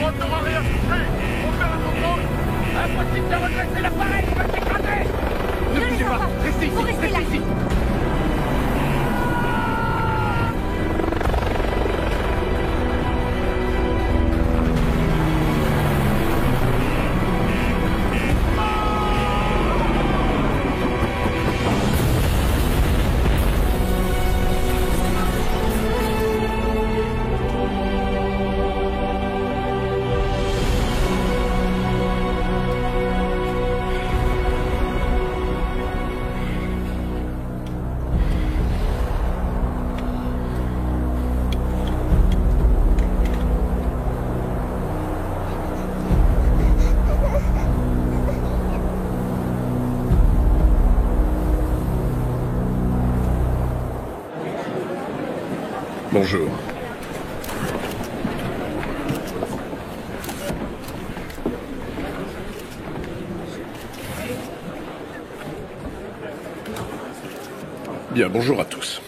On n'aura rien touché. On fait un contrôle. Impossible de redresser l'appareil, il va s'écraser. Ne bougez pas. Restez ici. Restez ici. Bonjour. Bien, bonjour à tous.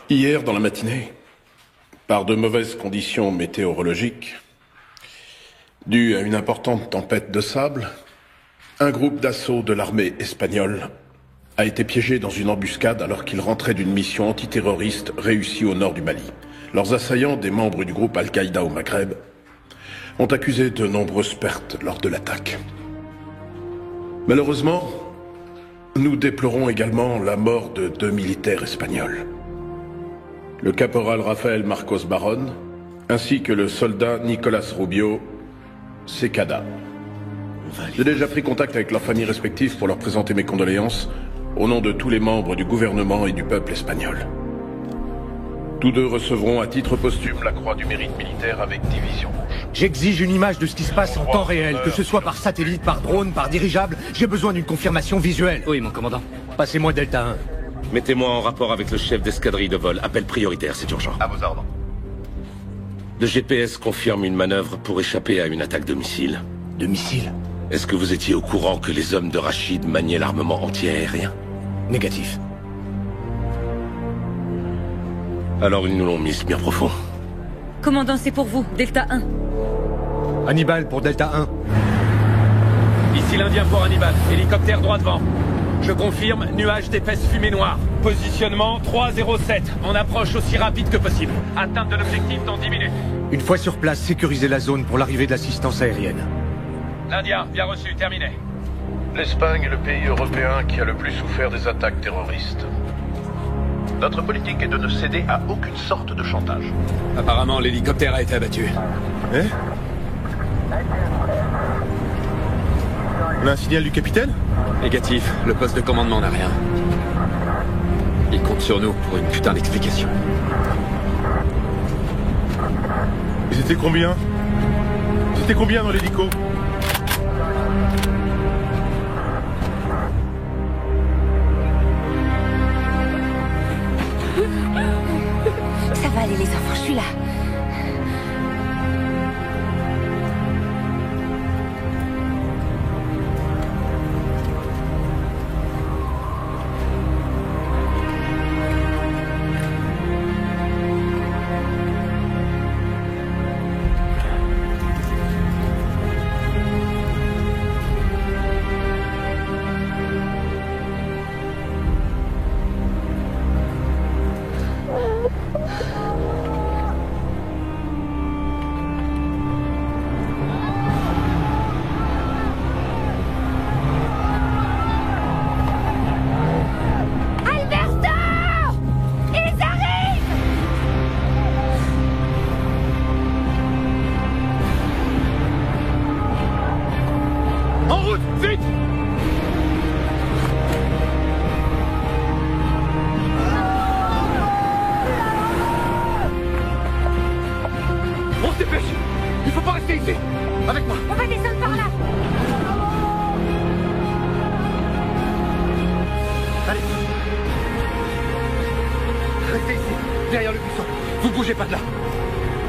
Hier, dans la matinée, par de mauvaises conditions météorologiques, dues à une importante tempête de sable, un groupe d'assaut de l'armée espagnole a été piégé dans une embuscade alors qu'il rentrait d'une mission antiterroriste réussie au nord du Mali. Leurs assaillants, des membres du groupe Al-Qaïda au Maghreb, ont accusé de nombreuses pertes lors de l'attaque. Malheureusement, nous déplorons également la mort de 2 militaires espagnols. Le caporal Rafael Marcos Baron, ainsi que le soldat Nicolas Rubio Secada. J'ai déjà pris contact avec leurs familles respectives pour leur présenter mes condoléances au nom de tous les membres du gouvernement et du peuple espagnol. Tous deux recevront à titre posthume la Croix du Mérite militaire avec Division Rouge. J'exige une image de ce qui se passe en temps réel, que ce soit par satellite, par drone, par dirigeable. J'ai besoin d'une confirmation visuelle. Oui, mon commandant. Passez-moi Delta 1. Mettez-moi en rapport avec le chef d'escadrille de vol. Appel prioritaire, c'est urgent. À vos ordres. Le GPS confirme une manœuvre pour échapper à une attaque de missiles. De missiles? Est-ce que vous étiez au courant que les hommes de Rachid maniaient l'armement anti-aérien? Négatif. Alors ils nous l'ont mis bien profond. Commandant, c'est pour vous, Delta 1. Hannibal pour Delta 1. Ici l'Indien pour Hannibal. Hélicoptère droit devant. Je confirme, nuage d'épaisse fumée noire. Positionnement 307. On approche aussi rapide que possible. Atteinte de l'objectif dans 10 minutes. Une fois sur place, sécurisez la zone pour l'arrivée de l'assistance aérienne. L'Indien, bien reçu, terminé. L'Espagne est le pays européen qui a le plus souffert des attaques terroristes. Notre politique est de ne céder à aucune sorte de chantage. Apparemment, l'hélicoptère a été abattu. Hein? On a un signal du capitaine? Négatif, le poste de commandement n'a rien. Il compte sur nous pour une putain d'explication. Ils étaient combien? Ils étaient combien dans l'hélico? Ça va aller les enfants, je suis là.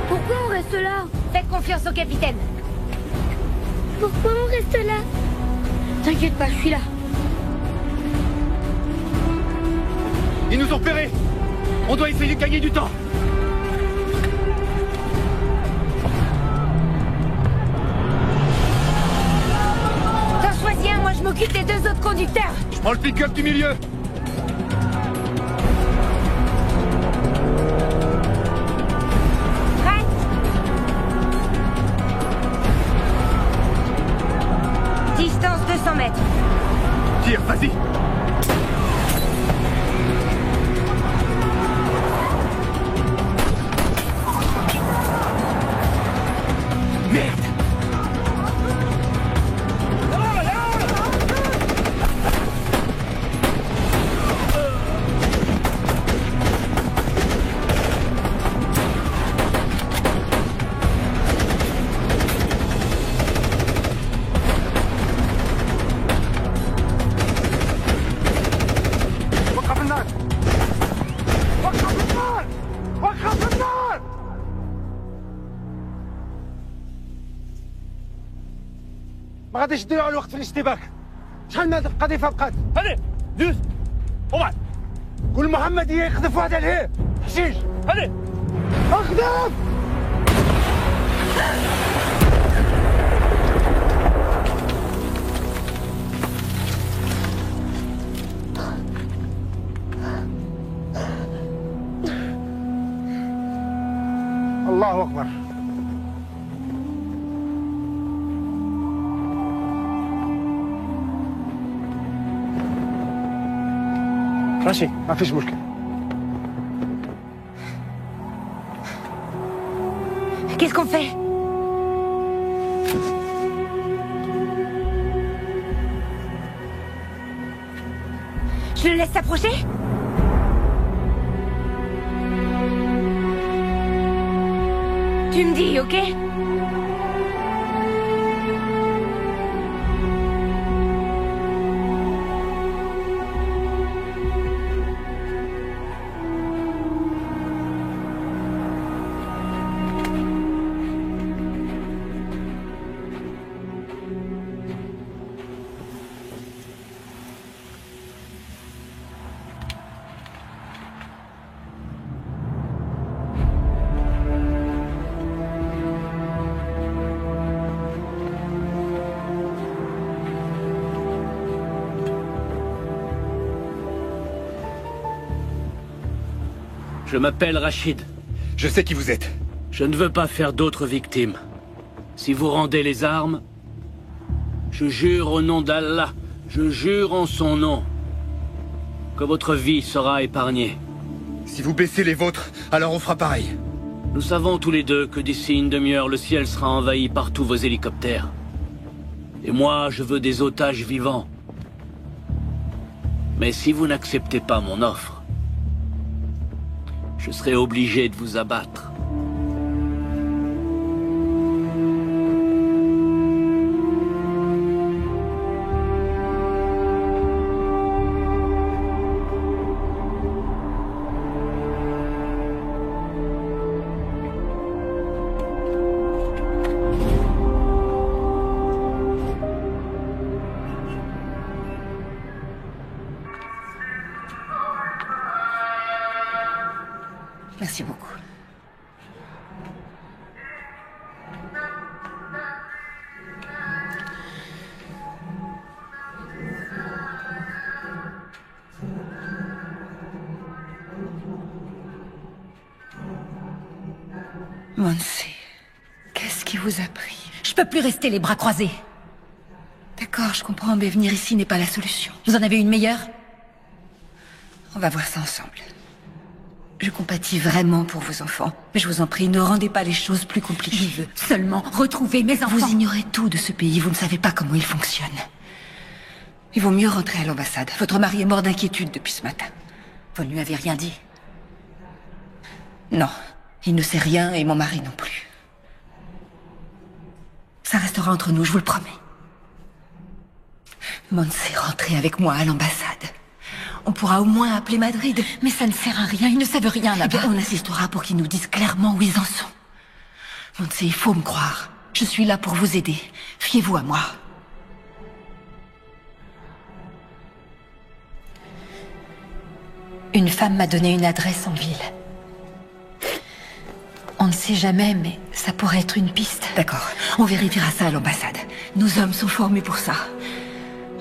Pourquoi on reste là? Faites confiance au capitaine. Pourquoi on reste là? T'inquiète pas, je suis là. Ils nous ont repérés. On doit essayer de gagner du temps. T'en choisis un, moi je m'occupe des deux autres conducteurs. Je prends le pick-up du milieu. Prête? Distance 200 mètres. Tire, vas-y. Merde. وقف النار. وقف النار. وقف النار. ما غاديش تضيعوا الوقت في الاشتباك. شحال من هذه القذيفه بقات؟ Allez, دوس. وبعد. قول محمد يقذف واحد عليه. حشيش. Allez. اخذف. الله اكبر. ماشي ما فيش مشكل. Qu'est-ce qu'on fait? Je le laisse s'approcher? Tu me dis, ok? Je m'appelle Rachid. Je sais qui vous êtes. Je ne veux pas faire d'autres victimes. Si vous rendez les armes, je jure au nom d'Allah, je jure en son nom, que votre vie sera épargnée. Si vous baissez les vôtres, alors on fera pareil. Nous savons tous les deux que d'ici une demi-heure, le ciel sera envahi par tous vos hélicoptères. Et moi, je veux des otages vivants. Mais si vous n'acceptez pas mon offre, je serai obligé de vous abattre. Merci beaucoup. Monse, qu'est-ce qui vous a pris? Je peux plus rester les bras croisés. D'accord, je comprends, mais venir ici n'est pas la solution. Vous en avez une meilleure? On va voir ça ensemble. Je compatis vraiment pour vos enfants, mais je vous en prie, ne rendez pas les choses plus compliquées. Je veux seulement retrouver mes enfants. Vous ignorez tout de ce pays, vous ne savez pas comment il fonctionne. Il vaut mieux rentrer à l'ambassade. Votre mari est mort d'inquiétude depuis ce matin. Vous ne lui avez rien dit? Non, il ne sait rien et mon mari non plus. Ça restera entre nous, je vous le promets. Monse, rentrez avec moi à l'ambassade. On pourra au moins appeler Madrid. Mais ça ne sert à rien, ils ne savent rien là-bas. On assistera pour qu'ils nous disent clairement où ils en sont. Monse, il faut me croire. Je suis là pour vous aider. Fiez-vous à moi. Une femme m'a donné une adresse en ville. On ne sait jamais, mais ça pourrait être une piste. D'accord, on vérifiera ça à l'ambassade. Nos hommes sont formés pour ça.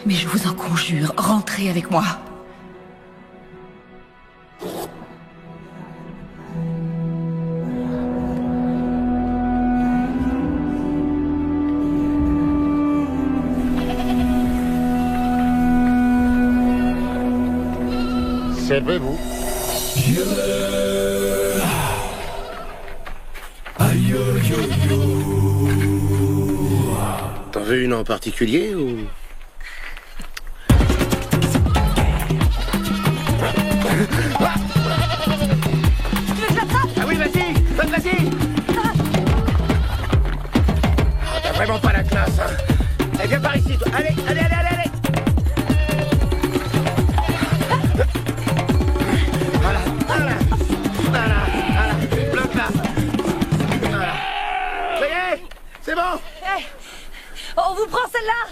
Mais je vous en conjure, rentrez avec moi. Servez-vous. T'en veux une en particulier ou... Tu veux que je l'attrape? Ah oui, vas-y, vas-y. T'as vraiment pas la classe, hein. Eh, viens par ici, toi. Allez. Voilà. Bloque là. Voilà. Ça y est, c'est bon. Hey, on vous prend celle-là?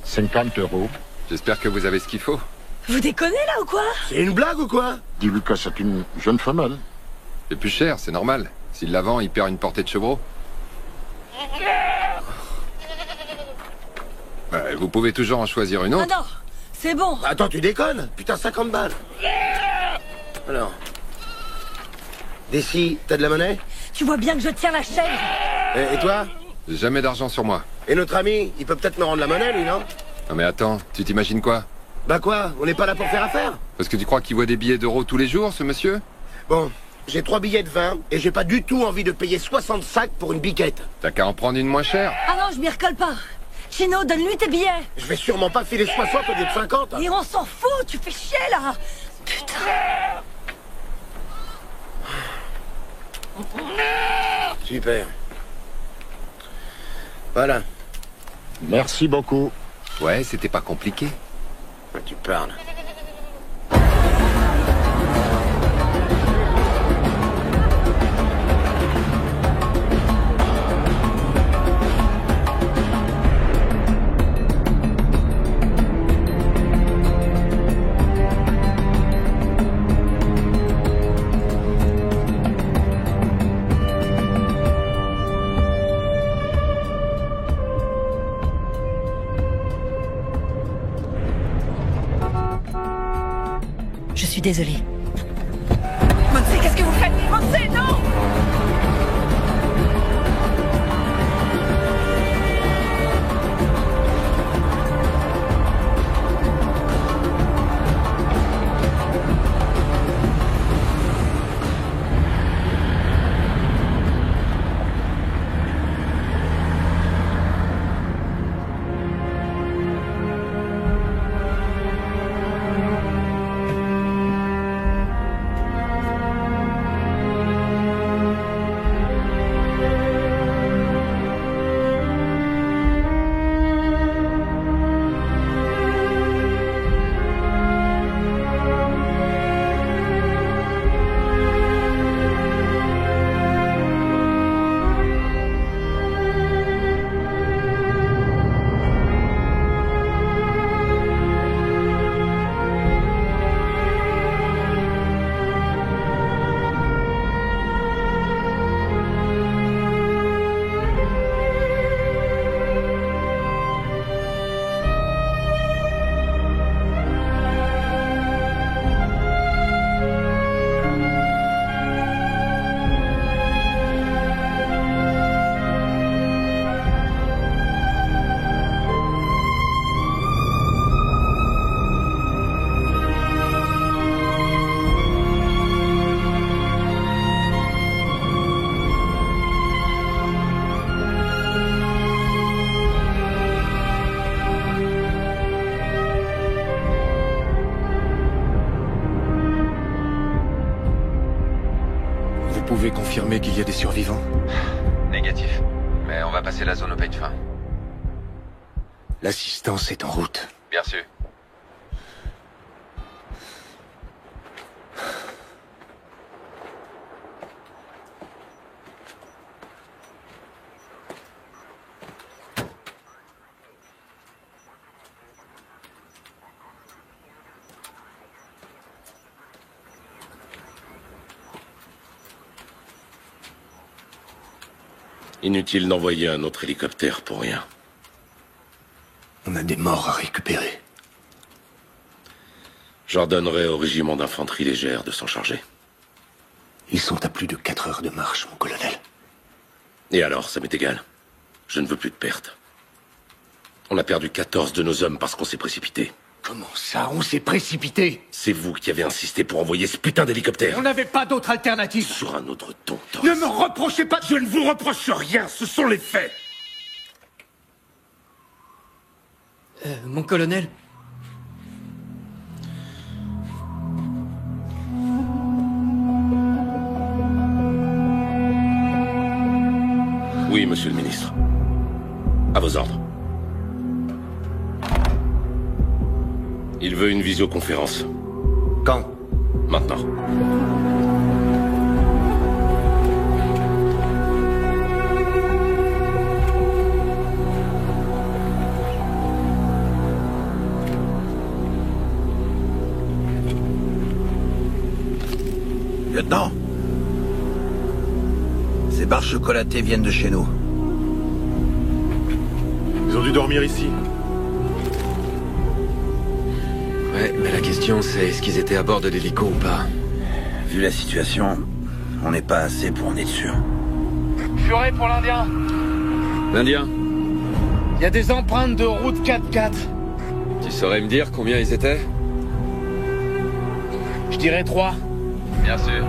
50 €. J'espère que vous avez ce qu'il faut. Vous déconnez là ou quoi? C'est une blague ou quoi? Dis-lui que c'est une jeune femelle. C'est plus cher, c'est normal. S'il la vend, il perd une portée de chevreau. Vous pouvez toujours en choisir une autre. Ah non, c'est bon. Attends, tu déconnes? Putain, 50 balles. Alors. D'ici, t'as de la monnaie? Tu vois bien que je tiens la chaîne. Et toi? J'ai jamais d'argent sur moi. Et notre ami, il peut peut-être me rendre la monnaie, lui, non? Non mais attends, tu t'imagines quoi? Bah quoi? On n'est pas là pour faire affaire? Parce que tu crois qu'il voit des billets d'euros tous les jours, ce monsieur? Bon, j'ai 3 billets de 20 et j'ai pas du tout envie de payer 60 sacs pour une biquette. T'as qu'à en prendre une moins chère. Ah non, je m'y recolle pas. Chino, donne-lui tes billets. Je vais sûrement pas filer 60 au lieu de 50. Et on s'en fout, tu fais chier là. Putain. Super. Voilà. Merci beaucoup. Ouais, c'était pas compliqué. Tu parles. Je suis désolée. Monse, qu'est-ce que vous faites? Monse, non! Vous pouvez confirmer qu'il y a des survivants? Négatif. Mais on va passer la zone au peigne fin. L'assistance est en route. Bien sûr. Inutile d'envoyer un autre hélicoptère pour rien. On a des morts à récupérer. J'ordonnerai au régiment d'infanterie légère de s'en charger. Ils sont à plus de 4 heures de marche, mon colonel. Et alors, ça m'est égal. Je ne veux plus de pertes. On a perdu 14 de nos hommes parce qu'on s'est précipité. Comment ça, on s'est précipité? C'est vous qui avez insisté pour envoyer ce putain d'hélicoptère. On n'avait pas d'autre alternative. Sur un autre ton, Torres. Ne me reprochez pas. Je ne vous reproche rien, ce sont les faits. Mon colonel. Oui, monsieur le ministre. À vos ordres. Il veut une visioconférence. Quand? Maintenant. Lieutenant, ces barres chocolatées viennent de chez nous. Ils ont dû dormir ici. Ouais, mais la question c'est est-ce qu'ils étaient à bord de l'hélico ou pas? Vu la situation, on n'est pas assez pour en être sûr. Furet pour l'Indien. L'Indien? Il y a des empreintes de route 4x4. Tu saurais me dire combien ils étaient? Je dirais 3. Bien sûr.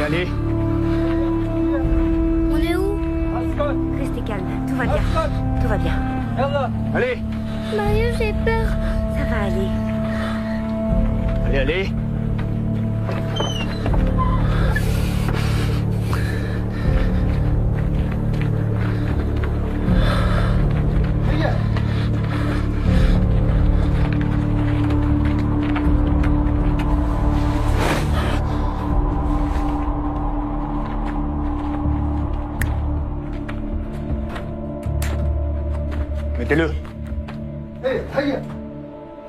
Allez. On est où? Restez calme, tout va bien. Tout va bien. Allez. Mario, j'ai peur. Ça va aller. Allez. Mettez-le.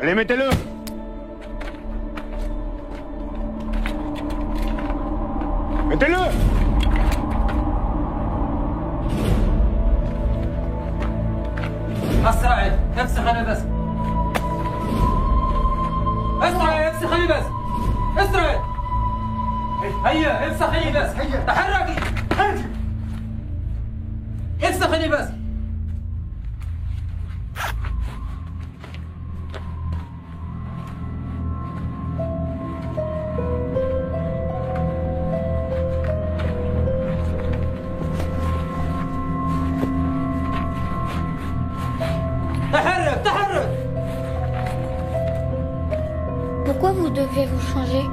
Allez, mettez-le. Mettez-le. اسرع افسخ انا بس اسرع افسخني بس اسرع هيا افسخني بس تحركي افسخني بس Pourquoi vous devez vous changer?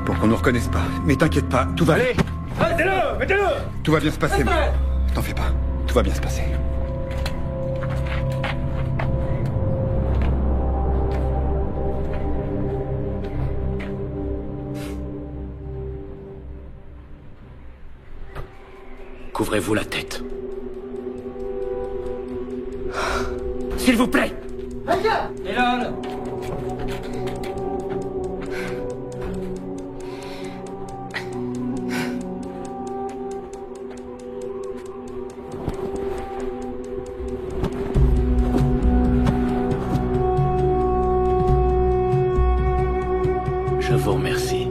Pour qu'on nous reconnaisse pas. Mais t'inquiète pas, tout va... Allez, mettez-le, mettez-le. Tout va bien se passer. T'en fais pas. Tout va bien se passer. Couvrez-vous la tête. S'il vous plaît. Et là. Je vous remercie.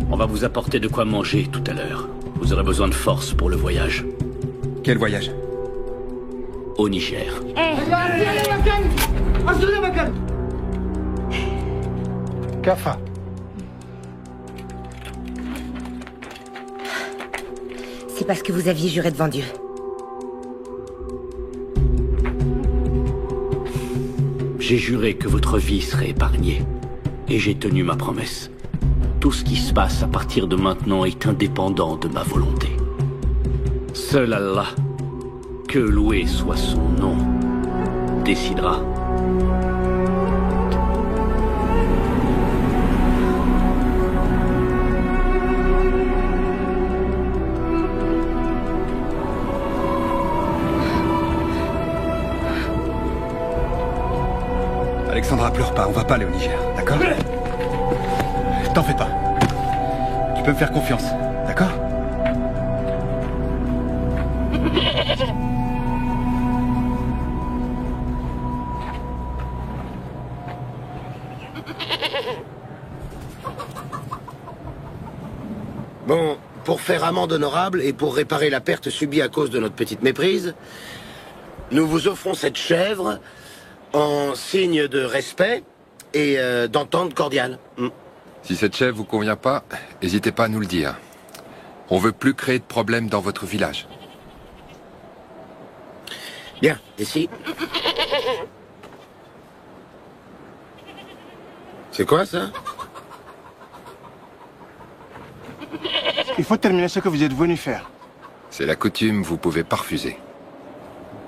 On va vous apporter de quoi manger tout à l'heure. Vous aurez besoin de force pour le voyage. Quel voyage? Au Niger. Kafa. C'est parce que vous aviez juré devant Dieu. J'ai juré que votre vie serait épargnée. Et j'ai tenu ma promesse. Tout ce qui se passe à partir de maintenant est indépendant de ma volonté. Seul Allah, que loué soit son nom, décidera. Alexandra, pleure pas, on va pas aller au Niger, d'accord? T'en fais pas. Tu peux me faire confiance, d'accord? Bon, pour faire amende honorable et pour réparer la perte subie à cause de notre petite méprise, nous vous offrons cette chèvre en signe de respect et d'entente cordiale. Si cette chèvre vous convient pas, n'hésitez pas à nous le dire. On veut plus créer de problèmes dans votre village. Bien, ici. C'est quoi ça? Il faut terminer ce que vous êtes venu faire. C'est la coutume, vous pouvez pas refuser.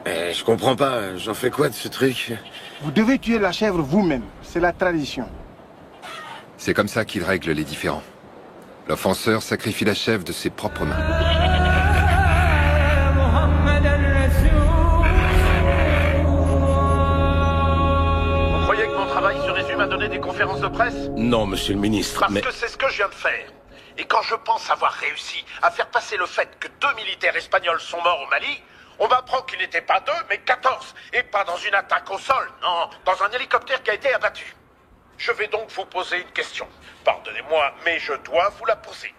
Je comprends pas, j'en fais quoi de ce truc? Vous devez tuer la chèvre vous-même, c'est la tradition. C'est comme ça qu'il règle les différends. L'offenseur sacrifie la chèvre de ses propres mains. Vous croyez que mon travail se résume à donner des conférences de presse? Non, monsieur le ministre, Parce que c'est ce que je viens de faire. Et quand je pense avoir réussi à faire passer le fait que 2 militaires espagnols sont morts au Mali, on m'apprend qu'ils n'étaient pas 2, mais 14. Et pas dans une attaque au sol, non, dans un hélicoptère qui a été abattu. Je vais donc vous poser une question. Pardonnez-moi, mais je dois vous la poser.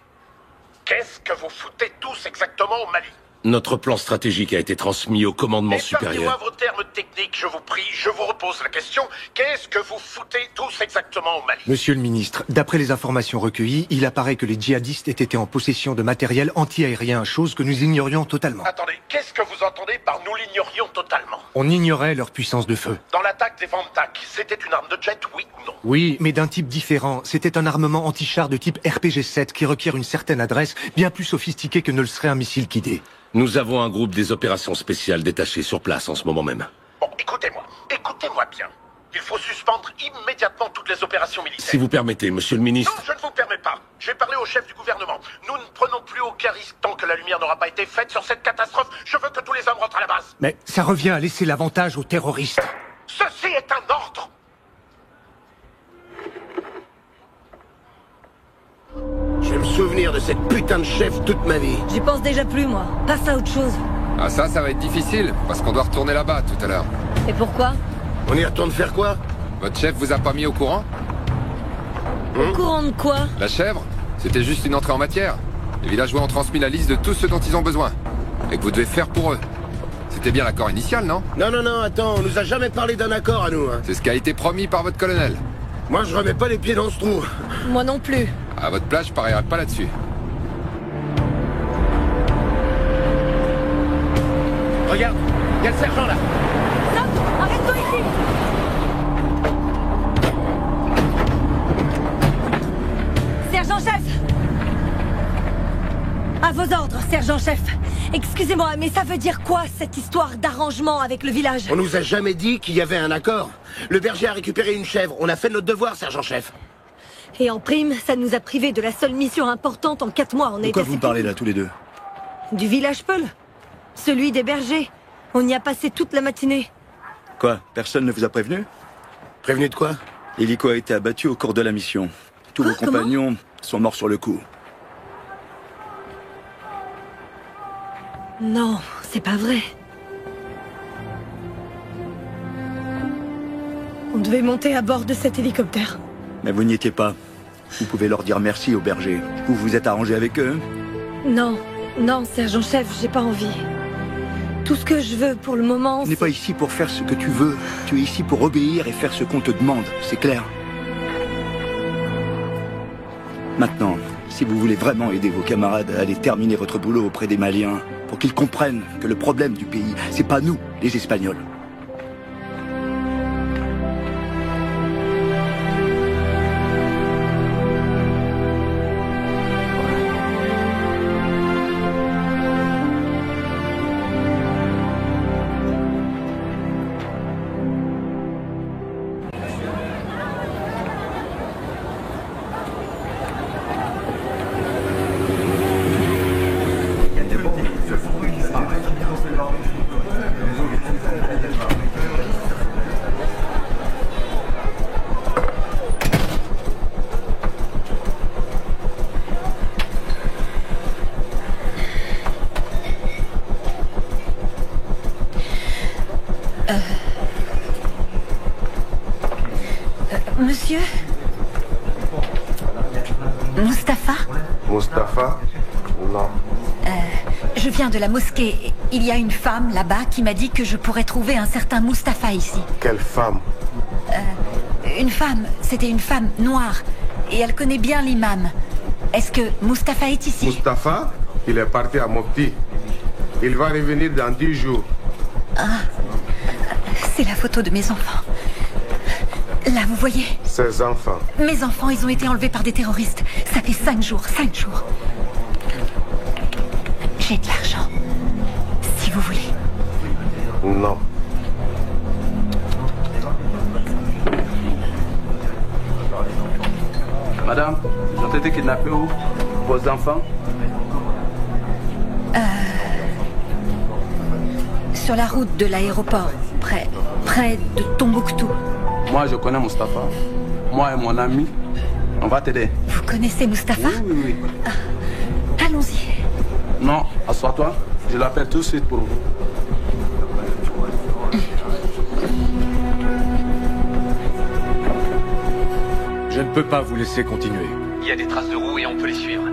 Qu'est-ce que vous foutez tous exactement au Mali? Notre plan stratégique a été transmis au commandement supérieur. Épargnez-moi vos termes techniques, je vous prie. Je vous repose la question. Qu'est-ce que vous foutez tous exactement au Mali? Monsieur le ministre, d'après les informations recueillies, il apparaît que les djihadistes étaient en possession de matériel anti-aérien, chose que nous ignorions totalement. Attendez, qu'est-ce que vous entendez par nous l'ignorions totalement? On ignorait leur puissance de feu. Dans l'attaque des Vantak, c'était une arme de jet, oui ou non? Oui, mais d'un type différent. C'était un armement anti-char de type RPG-7 qui requiert une certaine adresse, bien plus sophistiquée que ne le serait un missile Kidé. Nous avons un groupe des opérations spéciales détaché sur place en ce moment même. Bon, écoutez-moi bien. Il faut suspendre immédiatement toutes les opérations militaires. Si vous permettez, monsieur le ministre... Non, je ne vous permets pas. J'ai parlé au chef du gouvernement. Nous ne prenons plus aucun risque tant que la lumière n'aura pas été faite sur cette catastrophe. Je veux que tous les hommes rentrent à la base. Mais ça revient à laisser l'avantage aux terroristes. Ceci est un ordre. Je vais me souvenir de cette putain de chef toute ma vie. J'y pense déjà plus, moi. Passe à autre chose. Ah ça va être difficile, parce qu'on doit retourner là-bas tout à l'heure. Et pourquoi? On y retourne faire quoi? Votre chef vous a pas mis au courant? Au courant de quoi? La chèvre? C'était juste une entrée en matière. Les villageois ont transmis la liste de tout ce dont ils ont besoin. Et que vous devez faire pour eux. C'était bien l'accord initial, non? Non, attends, on nous a jamais parlé d'un accord à nous. Hein. C'est ce qui a été promis par votre colonel. Moi, je remets pas les pieds dans ce trou. Moi non plus. À votre place, je parierais pas là-dessus. Regarde, il y a le sergent là. Stop! Arrête-toi ici! Sergent-chef! À vos ordres, sergent-chef. Excusez-moi, mais ça veut dire quoi, cette histoire d'arrangement avec le village? On nous a jamais dit qu'il y avait un accord. Le berger a récupéré une chèvre. On a fait notre devoir, sergent-chef. Et en prime, ça nous a privés de la seule mission importante en 4 mois. De quoi vous parlez là, tous les deux? Du village Peul. Celui des bergers. On y a passé toute la matinée. Quoi? Personne ne vous a prévenu? Prévenu de quoi? L'hélico a été abattu au cours de la mission. Tous vos compagnons sont morts sur le coup. Non, c'est pas vrai. On devait monter à bord de cet hélicoptère. Mais vous n'y étiez pas. Vous pouvez leur dire merci aux bergers. Vous vous êtes arrangé avec eux? Non, sergent-chef, j'ai pas envie. Tout ce que je veux pour le moment, Tu n'es pas ici pour faire ce que tu veux. Tu es ici pour obéir et faire ce qu'on te demande. C'est clair? Maintenant, si vous voulez vraiment aider vos camarades à aller terminer votre boulot auprès des Maliens, pour qu'ils comprennent que le problème du pays, c'est pas nous, les Espagnols. Monsieur Mustapha? Mustapha? Non. Je viens de la mosquée. Il y a une femme là-bas qui m'a dit que je pourrais trouver un certain Mustapha ici. Quelle femme? Une femme. C'était une femme noire. Et elle connaît bien l'imam. Est-ce que Mustapha est ici? Mustapha, il est parti à Mopti. Il va revenir dans 10 jours. Ah, c'est la photo de mes enfants. Là, vous voyez? Ses enfants. Mes enfants, ils ont été enlevés par des terroristes. Ça fait 5 jours, 5 jours. J'ai de l'argent. Si vous voulez. Non. Madame, ils ont été kidnappés où? Vos enfants? Sur la route de l'aéroport, près de Tombouctou. Moi, je connais Mustapha. Moi et mon ami, on va t'aider. Vous connaissez Mustapha? Oui. Allons-y. Non, assois-toi. Je l'appelle tout de suite pour vous. Je ne peux pas vous laisser continuer. Il y a des traces de roues et on peut les suivre.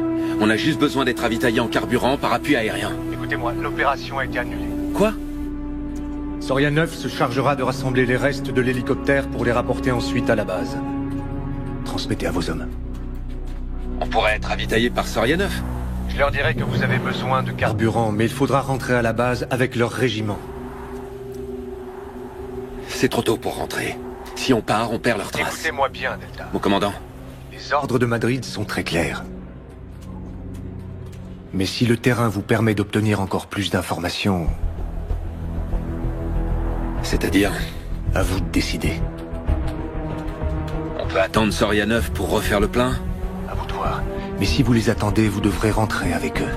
On a juste besoin d'être ravitaillé en carburant par appui aérien. Écoutez-moi, l'opération a été annulée. Quoi? Soria 9 se chargera de rassembler les restes de l'hélicoptère pour les rapporter ensuite à la base. Transmettez à vos hommes. On pourrait être ravitaillé par Soria 9. Je leur dirai que vous avez besoin de carburant, mais il faudra rentrer à la base avec leur régiment. C'est trop tôt pour rentrer. Si on part, on perd leurs traces. Écoutez-moi bien, Delta. Mon commandant. Les ordres de Madrid sont très clairs. Mais si le terrain vous permet d'obtenir encore plus d'informations... C'est-à-dire? À vous de décider. On peut attendre Soria 9 pour refaire le plein? À vous de voir. Mais si vous les attendez, vous devrez rentrer avec eux.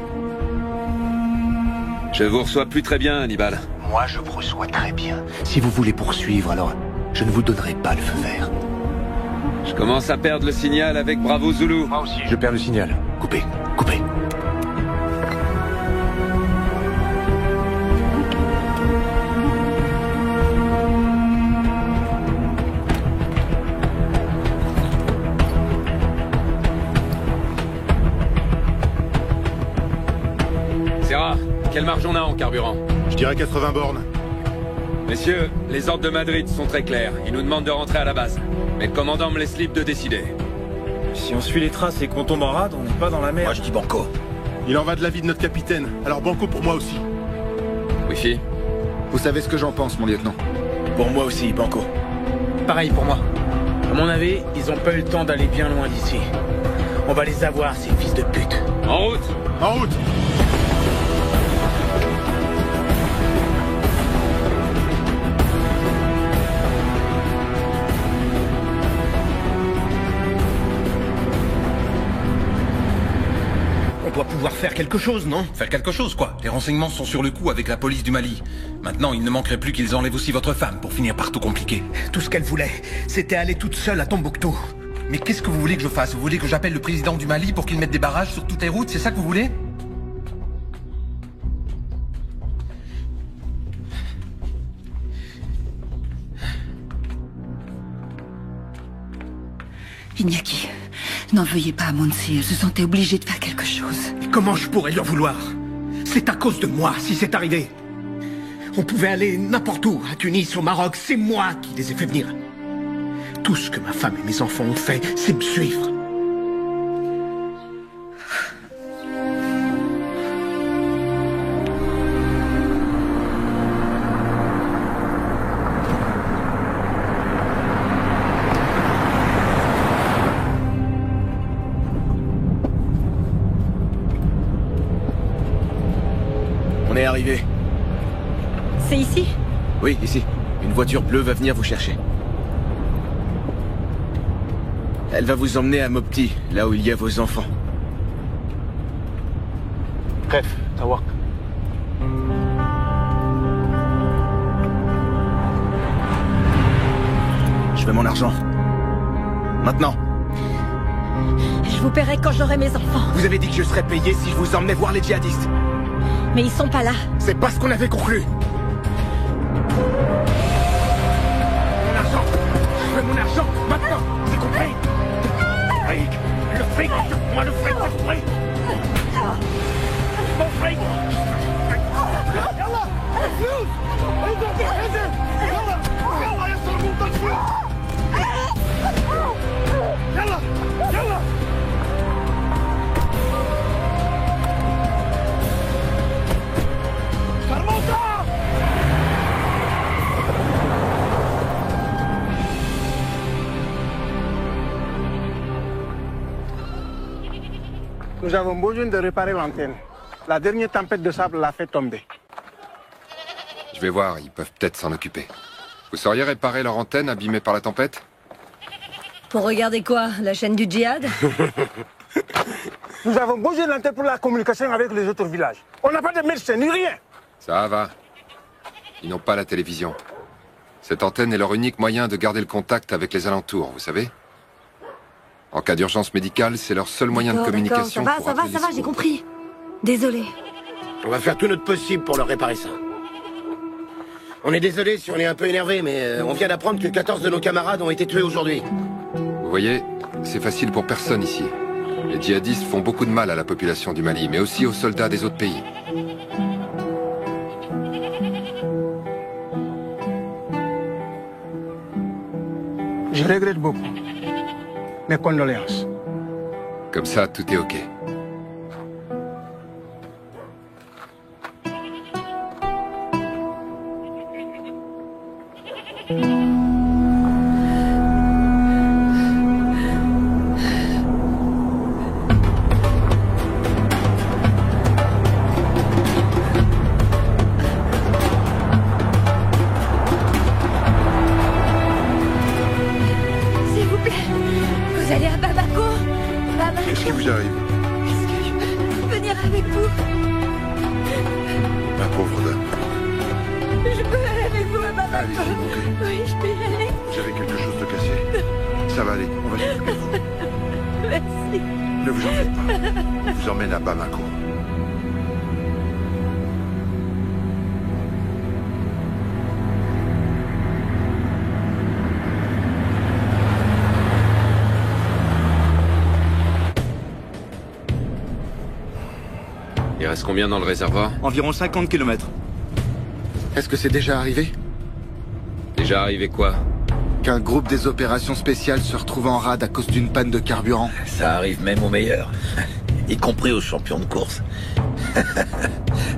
Je vous reçois plus très bien, Hannibal. Moi, je vous reçois très bien. Si vous voulez poursuivre, alors je ne vous donnerai pas le feu vert. Je commence à perdre le signal avec Bravo Zulu. Moi aussi, je perds le signal. Coupez. Serra, quelle marge on a en carburant? Je dirais 80 bornes. Messieurs, les ordres de Madrid sont très clairs. Ils nous demandent de rentrer à la base. Mais le commandant me laisse libre de décider. Si on suit les traces et qu'on tombe en rade, on n'est pas dans la merde. Moi je dis banco. Il en va de la vie de notre capitaine. Alors banco pour moi aussi. Wifi? Vous savez ce que j'en pense, mon lieutenant? Pour moi aussi, banco. Pareil pour moi. À mon avis, ils ont pas eu le temps d'aller bien loin d'ici. On va les avoir, ces fils de pute. En route! En route! On doit pouvoir faire quelque chose, non? Faire quelque chose, quoi. Les renseignements sont sur le coup avec la police du Mali. Maintenant, il ne manquerait plus qu'ils enlèvent aussi votre femme pour finir par tout compliquer. Tout ce qu'elle voulait, c'était aller toute seule à Tombouctou. Mais qu'est-ce que vous voulez que je fasse? Vous voulez que j'appelle le président du Mali pour qu'il mette des barrages sur toutes les routes? C'est ça que vous voulez? Iñaki, n'en veuillez pas à Monsi, elle se sentait obligée de faire quelque chose. Et comment je pourrais lui en vouloir? C'est à cause de moi si c'est arrivé. On pouvait aller n'importe où, à Tunis, au Maroc, c'est moi qui les ai fait venir. Tout ce que ma femme et mes enfants ont fait, c'est me suivre. On est arrivé. C'est ici? Oui, ici. Une voiture bleue va venir vous chercher. Elle va vous emmener à Mopti, là où il y a vos enfants. Bref, Tawak. Je veux mon argent. Maintenant. Je vous paierai quand j'aurai mes enfants. Vous avez dit que je serais payé si je vous emmenais voir les djihadistes. Mais ils sont pas là. C'est pas ce qu'on avait conclu. argent. Je veux mon argent, maintenant. C'est compris? Fric. Le fric. Moi, le fric, c'est compris. Mon fric. يلا فلوس انزل يلا يلا يا صرموط الفلوس يلا يلا صرموطة Nous avons besoin de réparer l'antenne. La dernière tempête de sable l'a fait tomber. Je vais voir, ils peuvent peut-être s'en occuper. Vous sauriez réparer leur antenne abîmée par la tempête? Pour regarder quoi? La chaîne du djihad? Nous avons besoin de l'antenne pour la communication avec les autres villages. On n'a pas de médecin, ni rien. Ça va. Ils n'ont pas la télévision. Cette antenne est leur unique moyen de garder le contact avec les alentours, vous savez? En cas d'urgence médicale, c'est leur seul moyen de communication. Ça va, j'ai compris. Désolé. On va faire tout notre possible pour leur réparer ça. On est désolé si on est un peu énervé, mais on vient d'apprendre que 14 de nos camarades ont été tués aujourd'hui. Vous voyez, c'est facile pour personne ici. Les djihadistes font beaucoup de mal à la population du Mali, mais aussi aux soldats des autres pays. Je regrette beaucoup. Mes condoléances. Comme ça, tout est OK. S'il vous plaît, vous allez à Bamako. Qu'est-ce qui vous arrive? Est-ce que je peux venir avec vous? Ma pauvre dame. Je peux aller avec vous à Bamako. Allez, s'il vous plaît. Oui, je peux y aller. Vous avez quelque chose de cassé? Ça va aller, on va s'occuper de vous. Merci. Ne vous en faites pas. On vous emmène à Bamako. Il reste combien dans le réservoir? Environ 50 km. Est-ce que c'est déjà arrivé? Déjà arrivé quoi? Qu'un groupe des opérations spéciales se retrouve en rade à cause d'une panne de carburant. Ça arrive même aux meilleurs, y compris aux champions de course.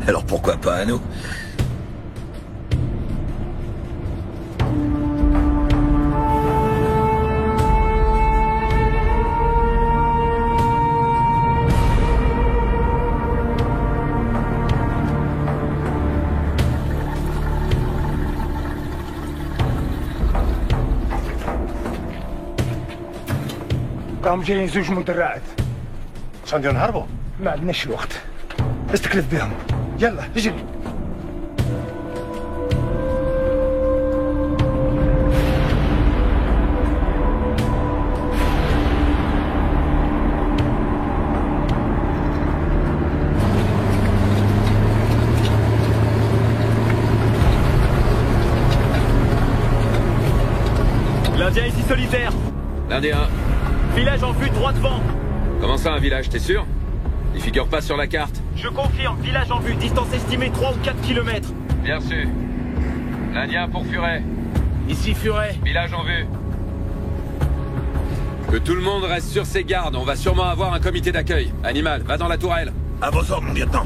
Alors pourquoi pas à nous? راهم جايين زوج مدرعات. عشان نهربوا؟ ما عندناش الوقت. استكلف بهم. يلا اجري. L'Indien ici solitaire. L'Indien. Village en vue droit devant. Comment ça un village, t'es sûr? Il figure pas sur la carte. Je confirme, village en vue, distance estimée 3 ou 4 km. Bien sûr. L'Indien pour Furet. Ici Furet. Village en vue. Que tout le monde reste sur ses gardes, on va sûrement avoir un comité d'accueil. Animal, va dans la tourelle. À vos ordres, mon lieutenant.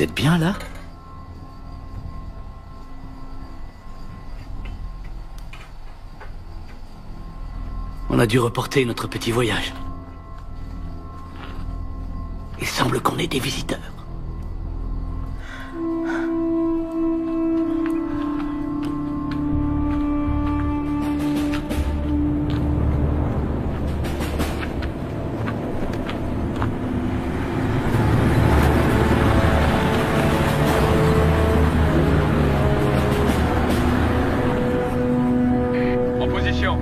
Vous êtes bien là? On a dû reporter notre petit voyage. Il semble qu'on ait des visiteurs. En position.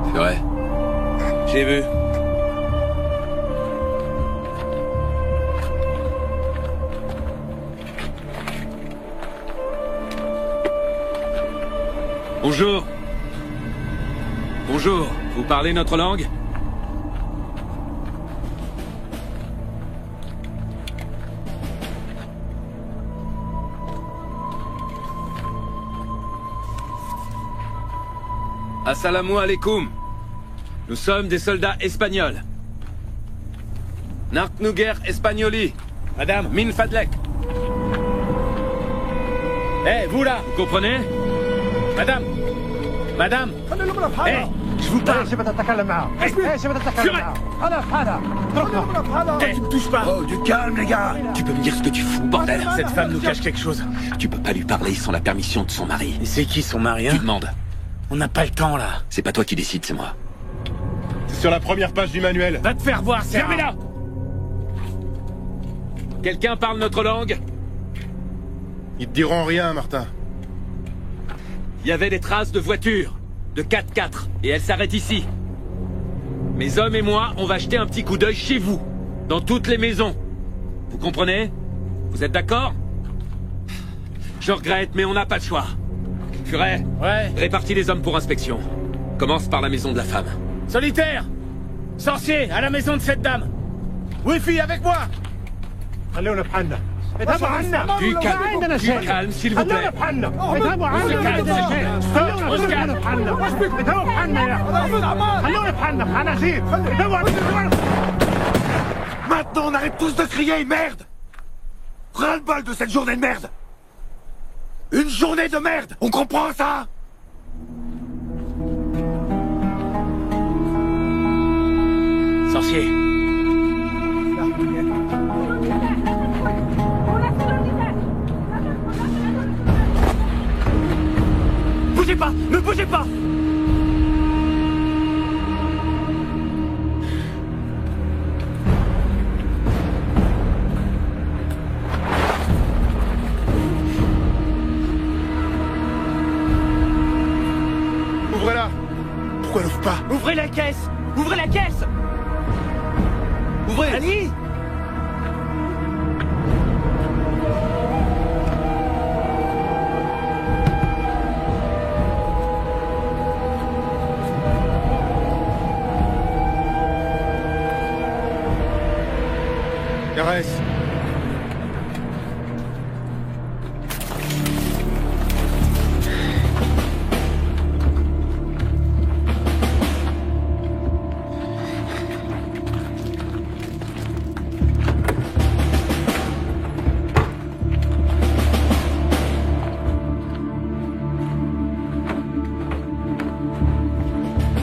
C'est vrai. J'ai vu. Bonjour. Bonjour. Vous parlez notre langue? Assalamu alaikum. Nous sommes des soldats espagnols. Narknuger Espagnoli. Madame. Min Fadlek. Eh, vous là! Vous comprenez? Madame! Madame! Eh, je vous parle! tu me touches pas! Oh, du calme, les gars! Tu peux me dire ce que tu fous, bordel? Cette femme nous cache quelque chose. Tu peux pas lui parler sans la permission de son mari. Et c'est qui son mari, hein? Tu demandes. On n'a pas le temps, là. C'est pas toi qui décides, c'est moi. C'est sur la première page du manuel. Va te faire voir, c'est Fermez-la! Quelqu'un parle notre langue? Ils te diront rien, Martin. Il y avait des traces de voitures, de 4x4, et elles s'arrêtent ici. Mes hommes et moi, on va jeter un petit coup d'œil chez vous, dans toutes les maisons. Vous comprenez? Vous êtes d'accord? Je regrette, mais on n'a pas le choix. Furet, ouais. Répartis les hommes pour inspection. Commence par la maison de la femme. Solitaire! Sorcier, à la maison de cette dame! Wi-Fi, avec moi! Du calme, s'il vous plaît. Maintenant, on arrête tous de crier, merde! Ras-le-bol de cette journée de merde! Une journée de merde! On comprend ça? Sorcier. Bougez pas! Ne bougez pas! Ouvrez-la! Pourquoi elle ouvre pas? Ouvrez la caisse! Ouvrez la caisse! Ouvrez! Ali! Caresse.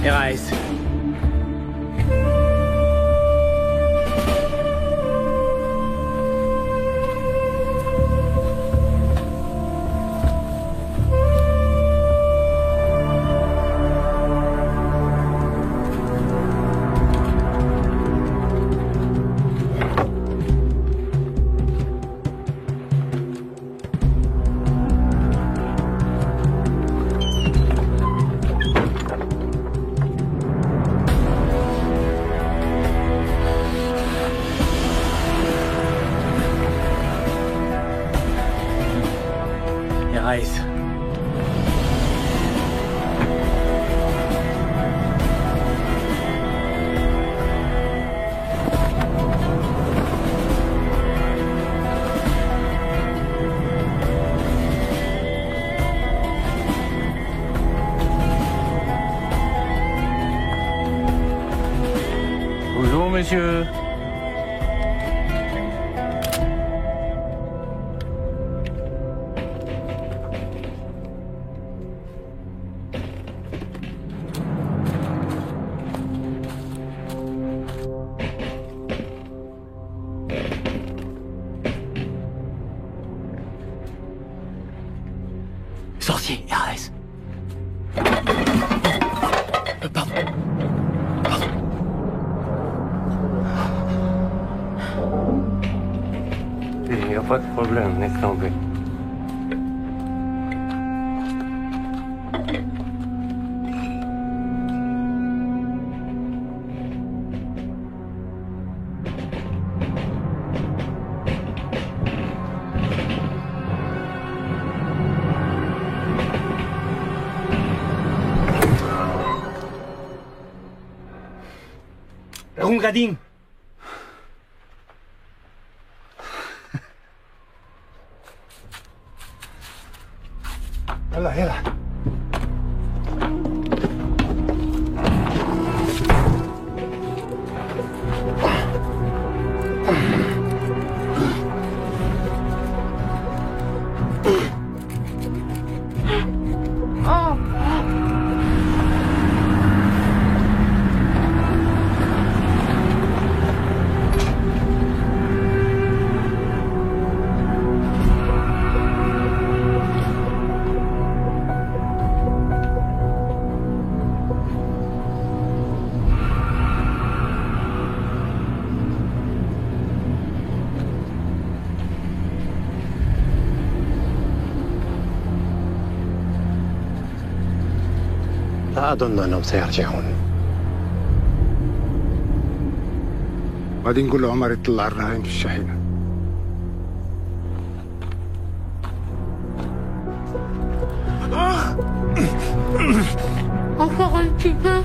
RAS. Bonjour, monsieur. Sorcier, RS. Pardon. Il n'y a pas de problème, laisse tomber. Rungadin. يلا يلا لا أظن أنهم سيرجعون. بعدين نقول لعمر يطلع الرهائن في الشحنة. Encore un petit peu.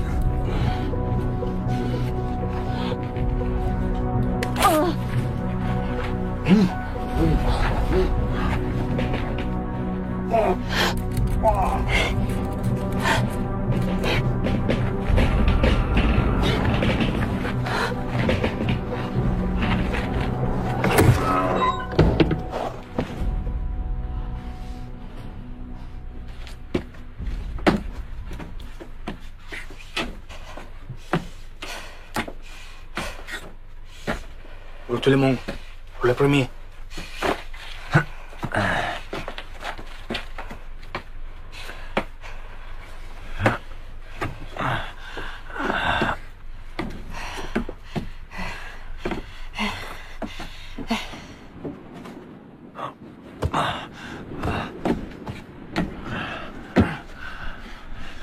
Pour tout le monde. Pour le premier.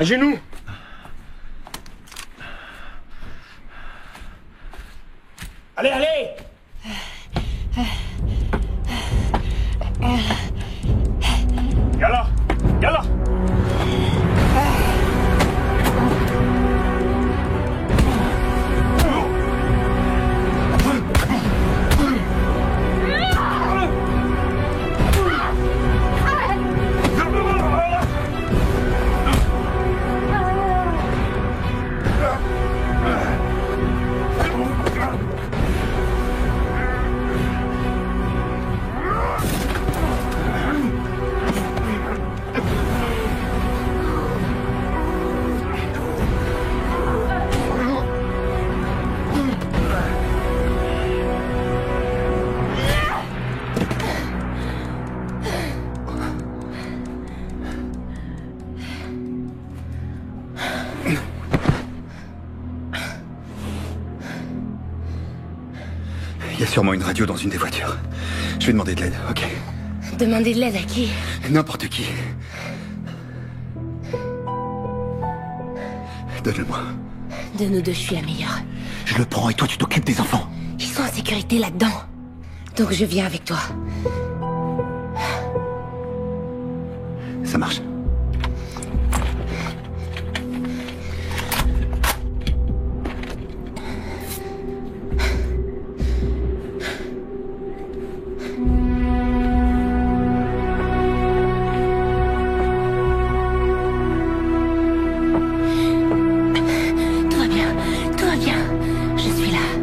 À genoux. Allez, allez. يلا يلا Il y a sûrement une radio dans une des voitures. Je vais demander de l'aide, ok? Demander de l'aide à qui? N'importe qui. Donne-le-moi. De nous deux, je suis la meilleure. Je le prends et toi tu t'occupes des enfants. Ils sont en sécurité là-dedans. Donc je viens avec toi. Ça marche. Tout va bien, je suis là.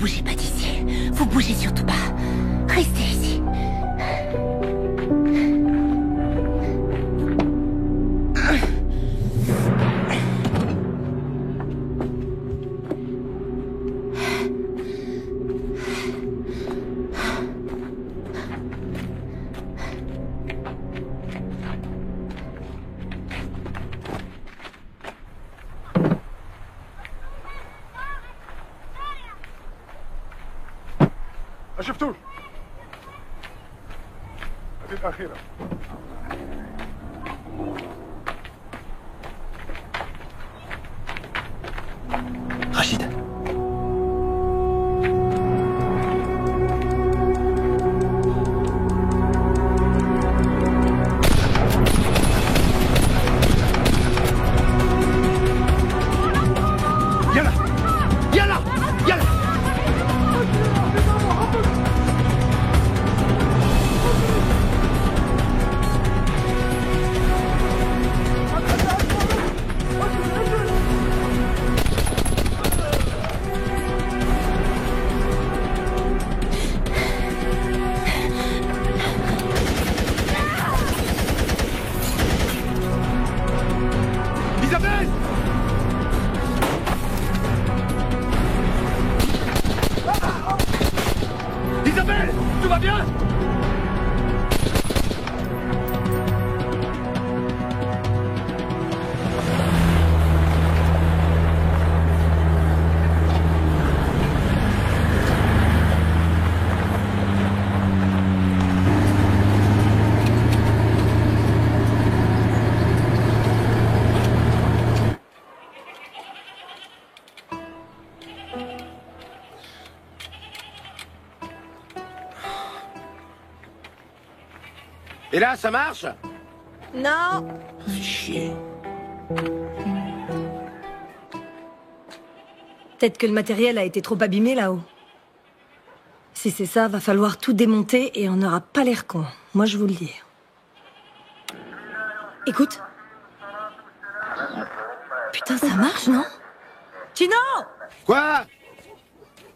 bougez pas d'ici. Vous bougez surtout pas. Restez ici. شفتوه هذه الأخيرة Rachid. يلا يلا يلا Isabelle! Isabelle! Tout va bien? Et là, ça marche? Non. Chier. Peut-être que le matériel a été trop abîmé là-haut. Si c'est ça, va falloir tout démonter et on n'aura pas l'air con. Moi, je vous le dis. Écoute. Putain, ça marche, non? Chino! Quoi?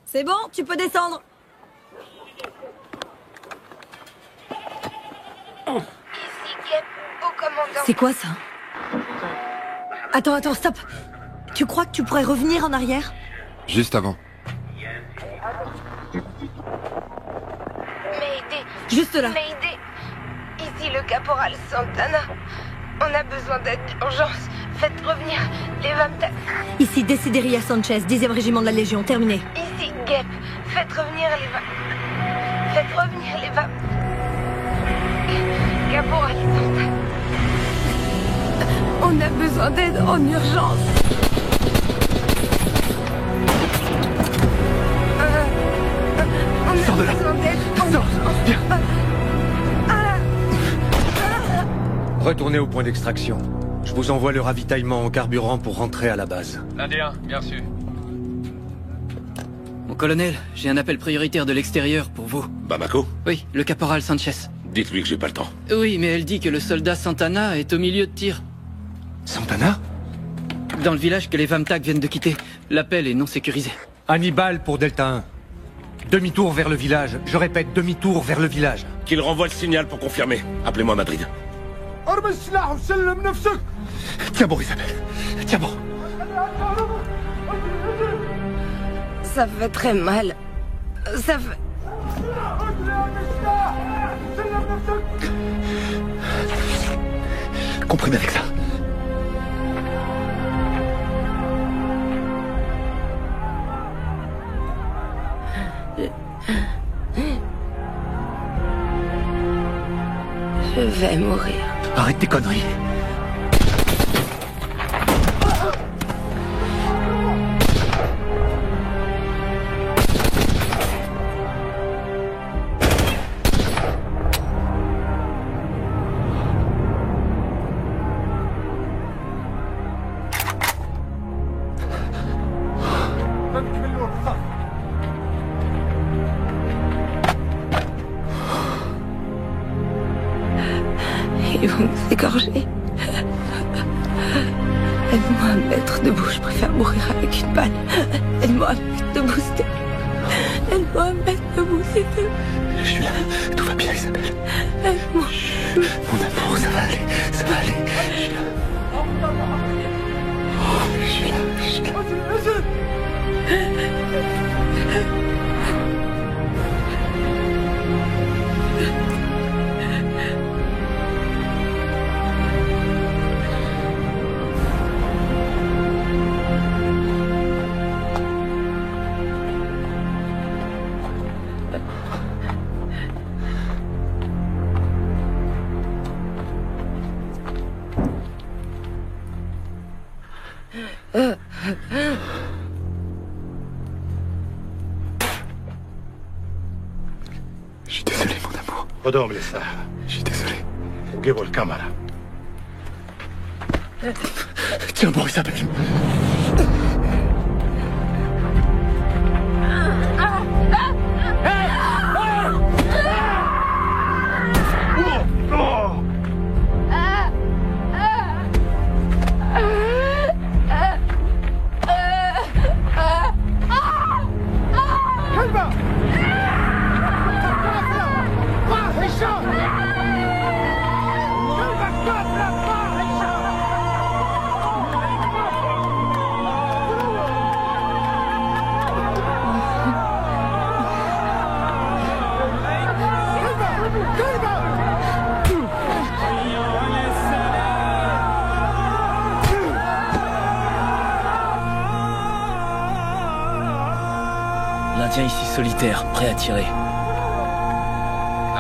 C'est bon, tu peux descendre. C'est quoi ça? Attends, stop. Tu crois que tu pourrais revenir en arrière? Juste avant. Mayday. Juste là. Mayday. Ici le caporal Santana. On a besoin d'aide d'urgence. Faites revenir les Vamtak. Ici Desideria Sanchez, 10e régiment de la Légion, terminé. Ici Gep. Faites revenir les Vamtak. Caporal Santana. On a besoin d'aide en urgence. Sors de là. Sors. Viens. Retournez au point d'extraction. Je vous envoie le ravitaillement en carburant pour rentrer à la base. L'Indien, bien reçu. Mon colonel, j'ai un appel prioritaire de l'extérieur pour vous. Bamako? Oui, le caporal Sanchez. Dites-lui que j'ai pas le temps. Oui, mais elle dit que le soldat Santana est au milieu de tir. Santana? Dans le village que les Vamtak viennent de quitter. L'appel est non sécurisé. Hannibal pour Delta 1. Demi-tour vers le village. Je répète, demi-tour vers le village. Qu'il renvoie le signal pour confirmer. Appelez-moi Madrid. Tiens bon, Isabelle. Tiens bon. Ça fait très mal. Ça fait... Comprimez avec ça. Je vais mourir. Arrête tes conneries. Ils vont nous égorger. Aide-moi à me mettre debout, je préfère mourir avec une balle. Aide-moi à me mettre debout, s'il te plaît. Mohamed, ne bougez pas. Je suis là. Tout va bien, Isabelle. Aide-moi. Mon amour, ça va aller. Ça va aller. Je suis là. Je suis là. Je suis là. Je suis désolé, mon amour. خدهم للساحة. Je suis désolé. وجيبوا الكاميرا. Tiens bon, Isabelle. L'Indien ici solitaire, prêt à tirer.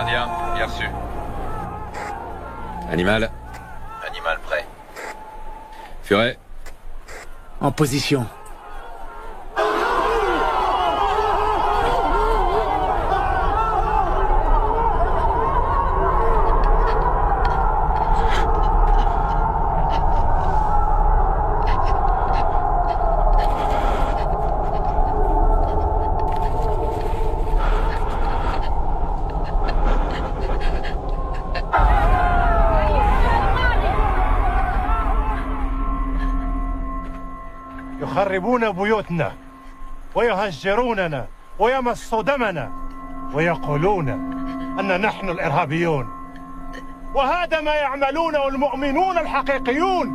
Indien, bien reçu. Animal. Animal prêt. Furet. En position. يخربون بيوتنا ويهجروننا ويمصوا دمنا ويقولون أن نحن الإرهابيون، وهذا ما يعملونه المؤمنون الحقيقيون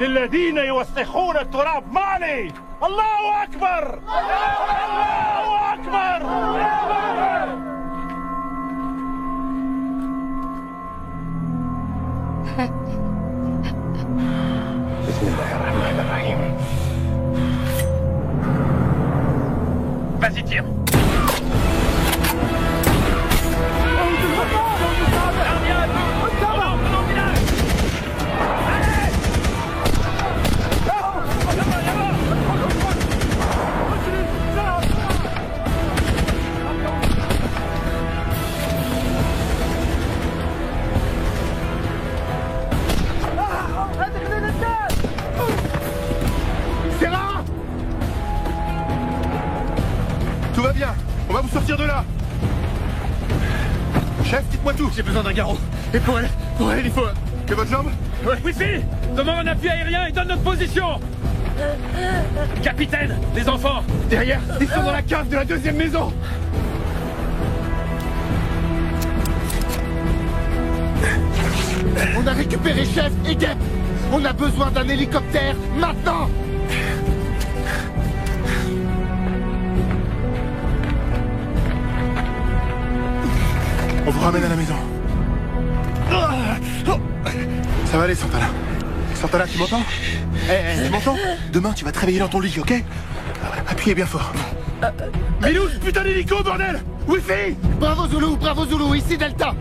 للذين يوسخون التراب مالي. الله أكبر، الله أكبر. بسم الله الرحمن الرحيم. Vas-y, tire. Tout va bien. On va vous sortir de là. Chef, dites-moi tout. J'ai besoin d'un garrot. Et pour elle, il faut... Et votre jambe? Wifi, demande un appui aérien et donne notre position. Capitaine, les enfants. Derrière, ils sont dans la cave de la deuxième maison. On a récupéré Chef et Guêpe. On a besoin d'un hélicoptère maintenant. On vous ramène à la maison. Ça va aller, Santana. Santana, tu m'entends? Tu m'entends? Demain, tu vas te réveiller dans ton lit, ok? Appuyez bien fort. Milou, putain d'hélico, bordel! Wifi! Bravo Zulu, ici Delta.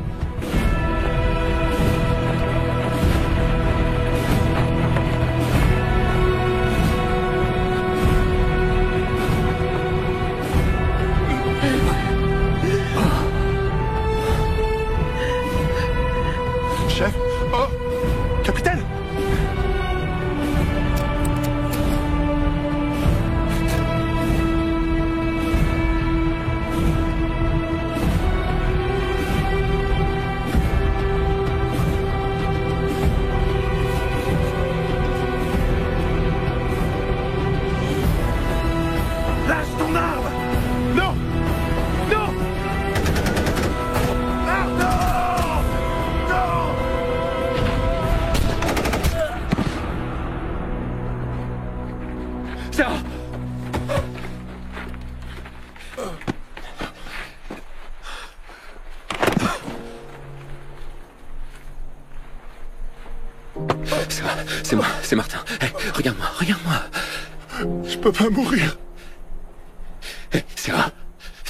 Chef? Oh! Capitaine! Lâche ton arme! Non! C'est moi, c'est Martin. Hey, regarde-moi, regarde-moi. Je peux pas mourir. Hey, Sarah,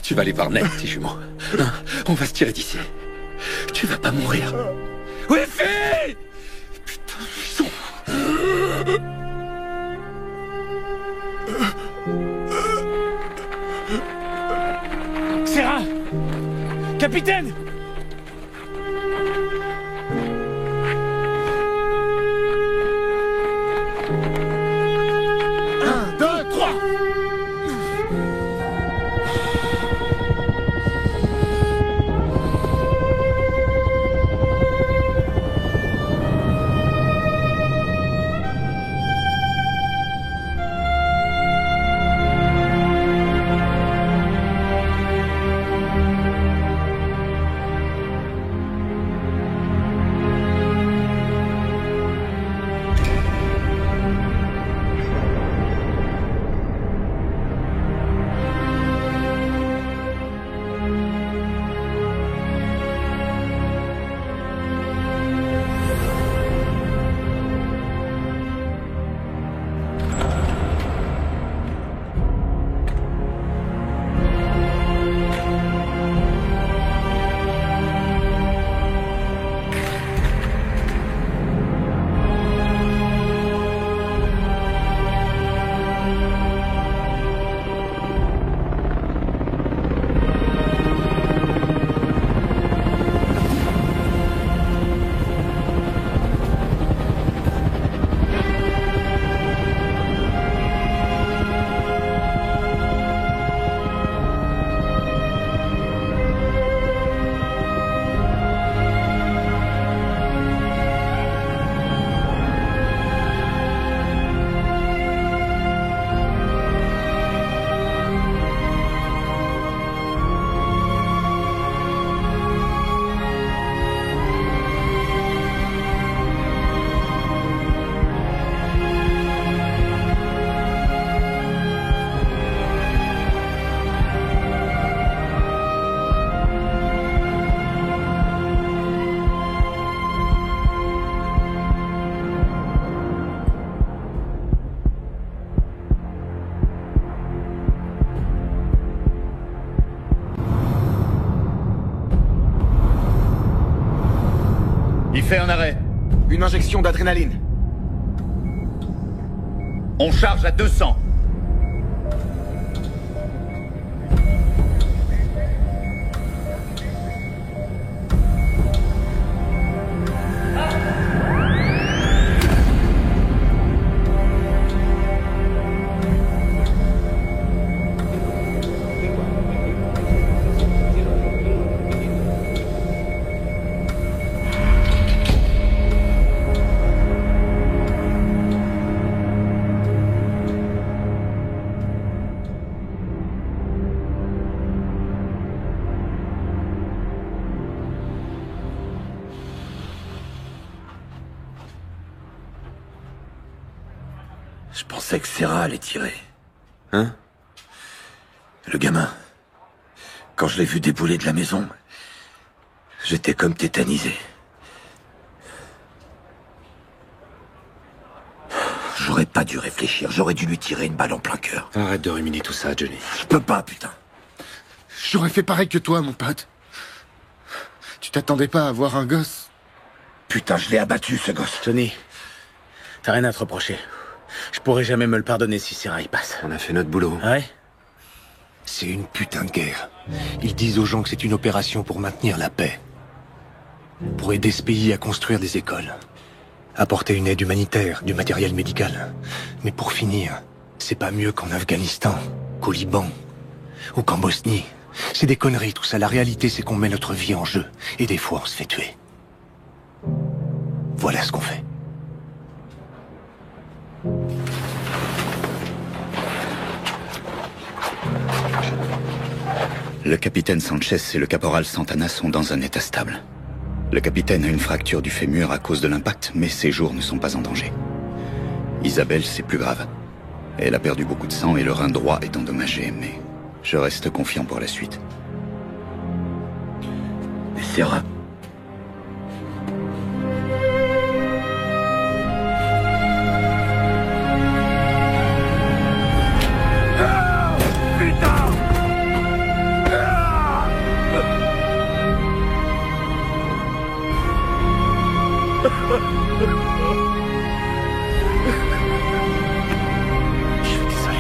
tu vas aller voir Ned, tes jumeaux. Hein, on va se tirer d'ici. Tu vas pas mourir. Oui, fille! Putain, ils sont... Sarah! Capitaine! Il fait un arrêt. Une injection d'adrénaline. On charge à 200. Je pensais que Sarah allait tirer. Hein? Le gamin. Quand je l'ai vu débouler de la maison, j'étais comme tétanisé. J'aurais pas dû réfléchir, j'aurais dû lui tirer une balle en plein cœur. Arrête de ruminer tout ça, Johnny. Je peux pas, putain. J'aurais fait pareil que toi, mon pote. Tu t'attendais pas à avoir un gosse? Putain, je l'ai abattu, ce gosse. Johnny, t'as rien à te reprocher. Je pourrais jamais me le pardonner si Sarah y passe. On a fait notre boulot. Ouais? C'est une putain de guerre. Ils disent aux gens que c'est une opération pour maintenir la paix. Pour aider ce pays à construire des écoles. Apporter une aide humanitaire, du matériel médical. Mais pour finir, c'est pas mieux qu'en Afghanistan, qu'au Liban, ou qu'en Bosnie. C'est des conneries tout ça. La réalité, c'est qu'on met notre vie en jeu. Et des fois, on se fait tuer. Voilà ce qu'on fait. Le capitaine Sanchez et le caporal Santana sont dans un état stable. Le capitaine a une fracture du fémur à cause de l'impact, mais ses jours ne sont pas en danger. Isabelle, c'est plus grave. Elle a perdu beaucoup de sang et le rein droit est endommagé, mais je reste confiant pour la suite. Et Sarah? suis désolé.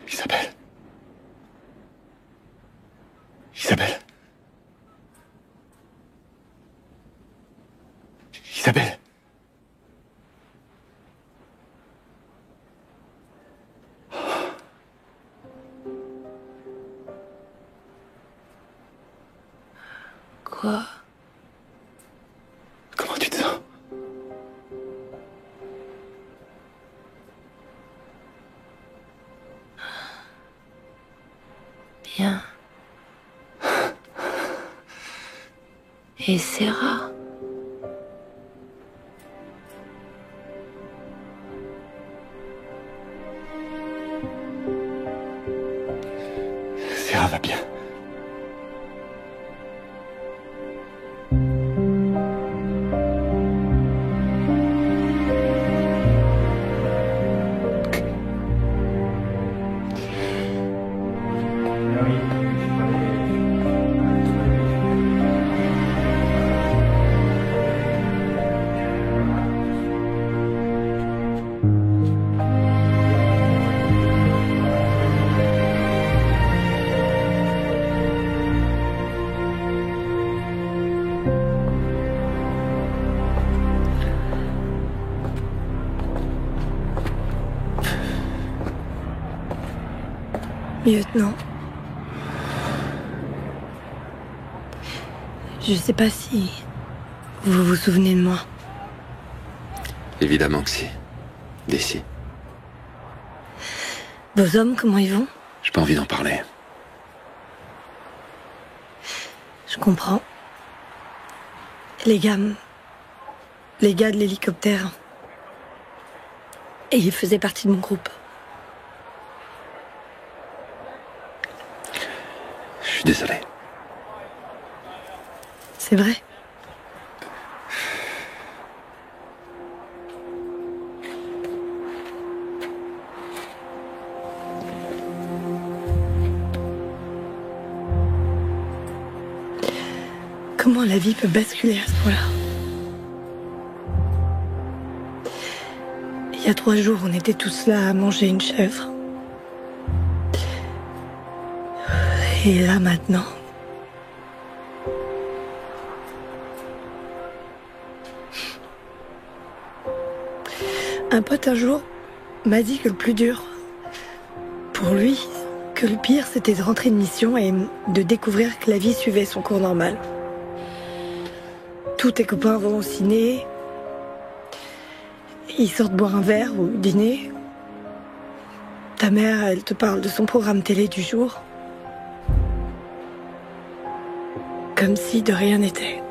Isabelle. Isabelle. Isabelle. Quoi? Comment tu te sens? Bien. Et Sarah? Sarah va bien. Lieutenant. Je sais pas si vous vous souvenez de moi. Évidemment que si. D'ici. Vos hommes, comment ils vont? J'ai pas envie d'en parler. Je comprends. Les gars de l'hélicoptère. Et ils faisaient partie de mon groupe. Je suis désolé. C'est vrai. Comment la vie peut basculer à ce point-là? Il y a 3 jours, on était tous là à manger une chèvre. Et là, maintenant... Un pote, un jour, m'a dit que le plus dur, pour lui, que le pire, c'était de rentrer de mission et de découvrir que la vie suivait son cours normal. Tous tes copains vont au ciné, ils sortent boire un verre ou dîner. Ta mère, elle te parle de son programme télé du jour. Comme si de rien n'était.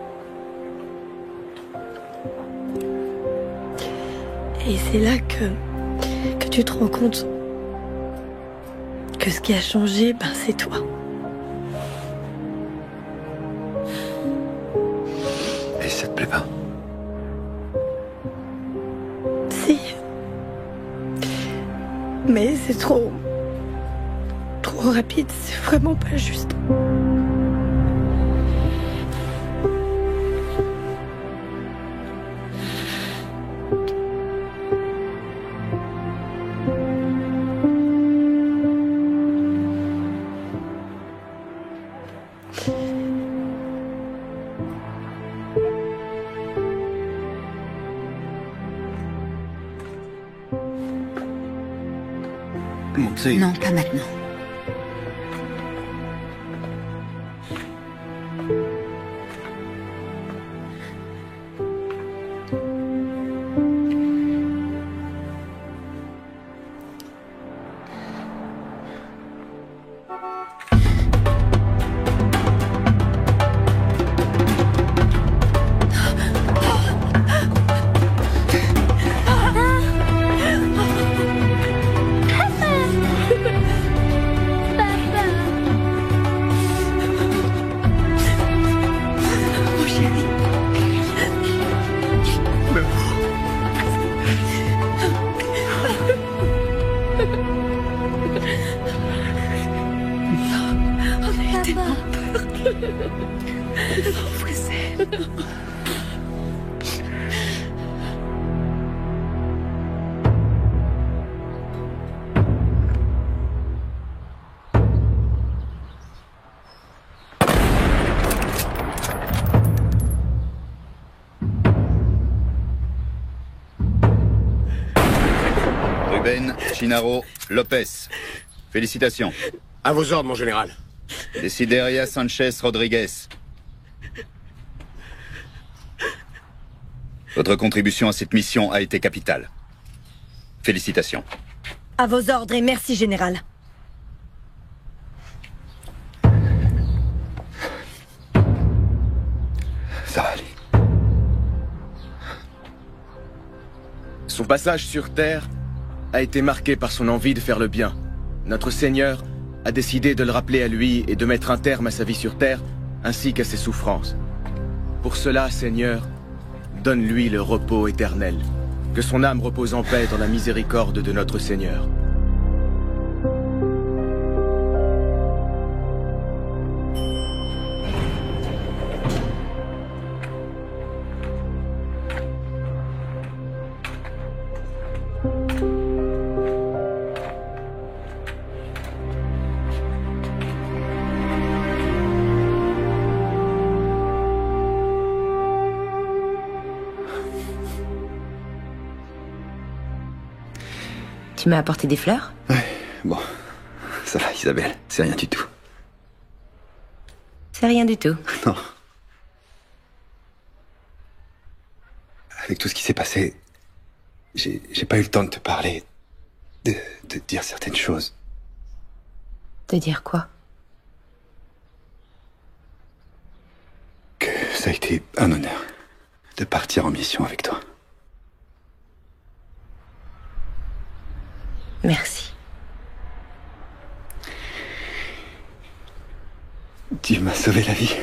Et c'est là que tu te rends compte que ce qui a changé, ben c'est toi. Et ça te plaît pas? Si. Mais c'est trop rapide, c'est vraiment pas juste. Mon c'est... Non, pas maintenant. Ruben, Chinaro, Lopez. Félicitations. À vos ordres, mon général. Desideria Sanchez Rodriguez. Votre contribution à cette mission a été capitale. Félicitations. À vos ordres et merci, général. Ça va aller. Son passage sur Terre a été marqué par son envie de faire le bien. Notre Seigneur a décidé de le rappeler à lui et de mettre un terme à sa vie sur Terre, ainsi qu'à ses souffrances. Pour cela, Seigneur, donne-lui le repos éternel. Que son âme repose en paix dans la miséricorde de notre Seigneur. Tu m'as apporté des fleurs? Ouais, bon. Ça va, Isabelle, c'est rien du tout. C'est rien du tout. Non. Avec tout ce qui s'est passé, j'ai pas eu le temps de te parler, de te dire certaines choses. De dire quoi? Que ça a été un honneur de partir en mission avec toi. Merci. Tu m'as sauvé la vie.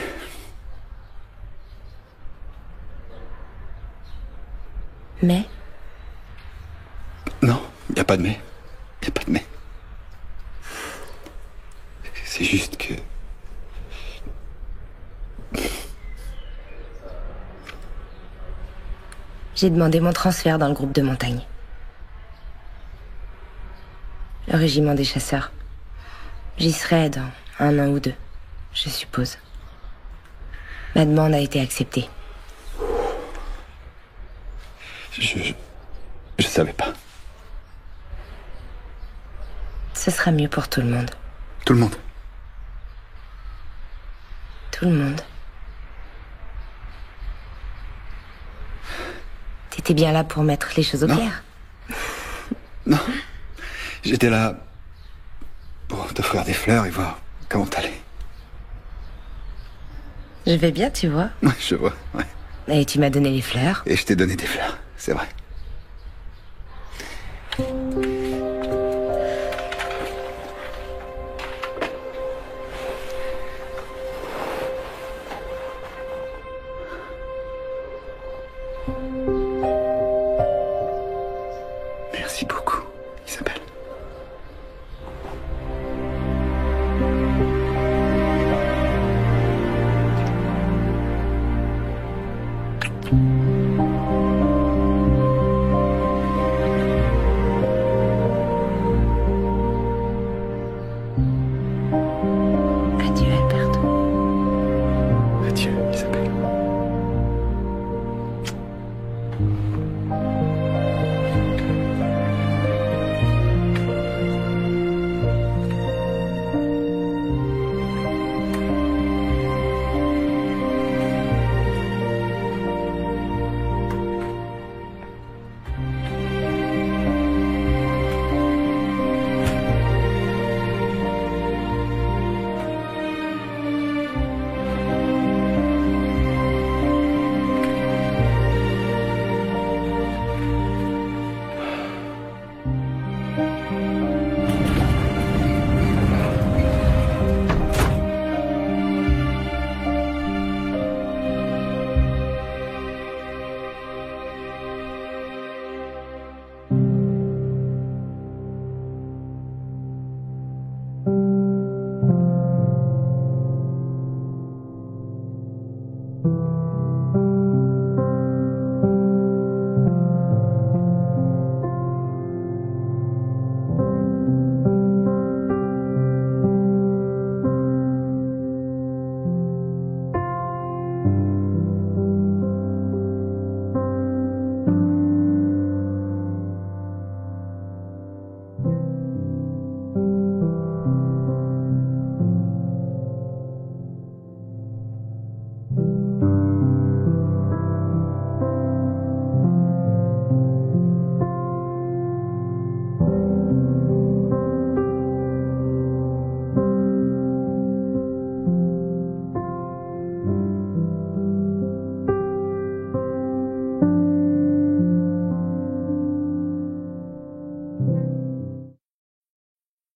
Mais? Non, y a pas de mais. Y a pas de mais. C'est juste que... J'ai demandé mon transfert dans le groupe de montagne. Le régiment des chasseurs. J'y serai dans 1 an ou 2, je suppose. Ma demande a été acceptée. Je savais pas. Ce sera mieux pour tout le monde. Tout le monde? Tout le monde. T'étais bien là pour mettre les choses au clair. Non. J'étais là pour t'offrir des fleurs et voir comment t'allais. Je vais bien, tu vois. Ouais, je vois, ouais. Et tu m'as donné les fleurs. Et je t'ai donné des fleurs, c'est vrai.